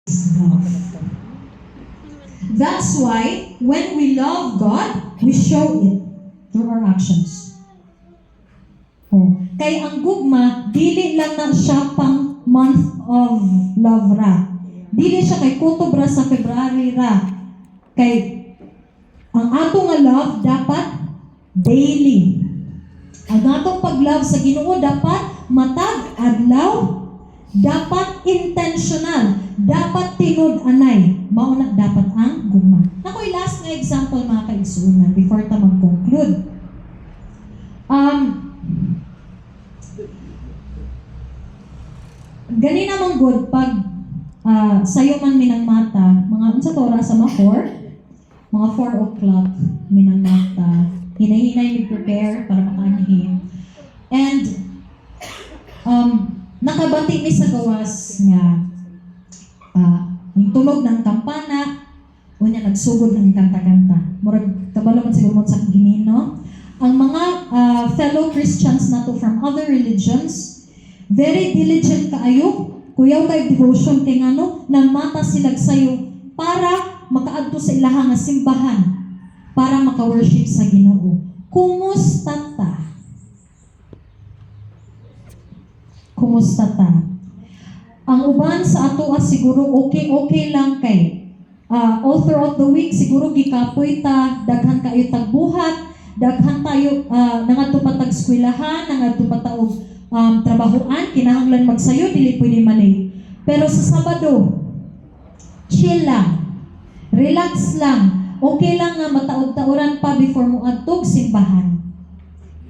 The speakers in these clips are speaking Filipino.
love. That's why when we love God, we show it through our actions. Oh, kay ang gugma, dili lang na siya pang month of love ra. Dili siya kay kutob ra sa February ra. Kay ang ato nga love dapat daily. Ang atong pag-love sa Ginoo dapat matag adlaw, dapat intentional, dapat tinud-anay. Mao na dapat ang gugma. Nakoy last nga example mga kaigsunan before ta mag-conclude. Gani namang good pag sayo man minang mata, mga unsa to oras sa mga 4? Mga 4 o'clock minang mata. Hinay-hinay ni prepare para makaanhin. And nakabati mi sa gawas nga ang tunog ng kampana unya nagsugod ng kanta-kanta. Murag kabalo man siguro mo sa Ginoo. Ang mga fellow Christians nato from other religions, very diligent kaayo, kuyaw kay devotion kay ngano nang mata sila sayo para makaadto sa ilaha nga simbahan, para maka-worship sa Ginoo. Kumusta ta? Kumusta ta? Ang uban sa ato siguro okay lang kay all throughout the week siguro gikapoy ta, daghan kayo tagbuhat, daghan tayo nangadto pa tag eskwelahan, nangadto pa ta og trabahoan, kinahanglan magsayo, dili pwede malay. Pero sa Sabado, chill lang, relax lang, okay lang nga mataod-taoran pa before mo adtog simbahan.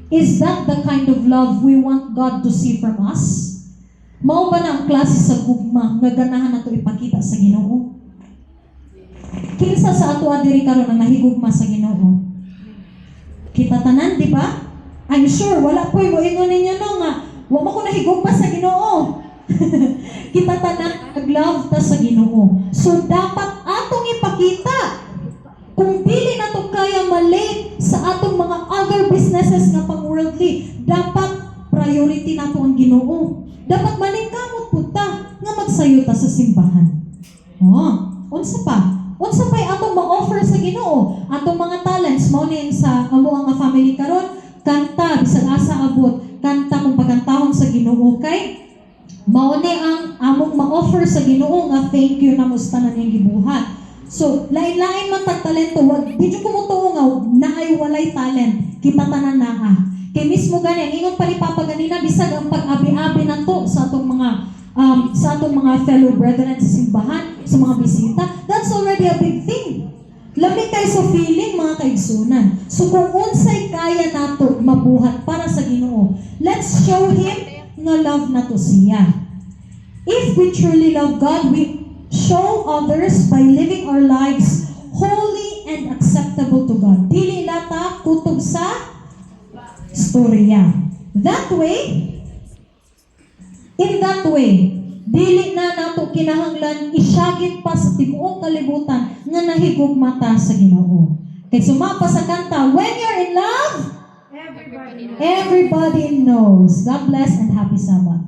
Is that the kind of love we want God to see from us? Mao ba na ang klase sa gugma nga ganahan nato ipakita sa Ginoo? Kinsa sa ato adiri karon ang nahigugma sa Ginoo? Kita tanan, di ba? I'm sure wala po'y mo ingon ninyo no nga wa mo ko nahigugma sa Ginoo. Kita tanan nag-love ta sa Ginoo. So dapat atong ipakita. Kung dili na to kaya malate sa atong mga other businesses nga pang-worldly, dapat priority nato ang Ginoo. Dapat maningkamot po ta nga magsayo ta sa simbahan. Unsa pa? Unsa pa'y atong ma-offer sa Ginoo? Atong mga talents, mao ni sa amo ang family karon, kanta bisag asa abot, kanta kung pagkantahon sa Ginoo kay mao ni ang among ma-offer sa Ginoo nga thank you na musta na niyang gibuhat. So, lain-lain man tag talento, wag di jud ko mutuo nga naay walay talent, kita tanan naa. Kay mismo gani ang ingon pa ni Papa ganina bisag ang pag-abi-abi nato sa atong mga fellow brethren sa simbahan, sa mga bisita, that's already a big thing. Lamig kay sa feeling mga kaigsunan. So kung unsay kaya nato mabuhat para sa Ginoo, let's show Him nga love nato siya. If we truly love God, we show others by living our lives holy and acceptable to God. Dili lata kutob sa storya. In that way, dili na nato kinahanglan isyagit pa sa tibuok kalibutan nga nahigugma ta sa Ginoo. Kay sumapa sa kanta, when you're in love, everybody knows. God bless and happy Sabbath.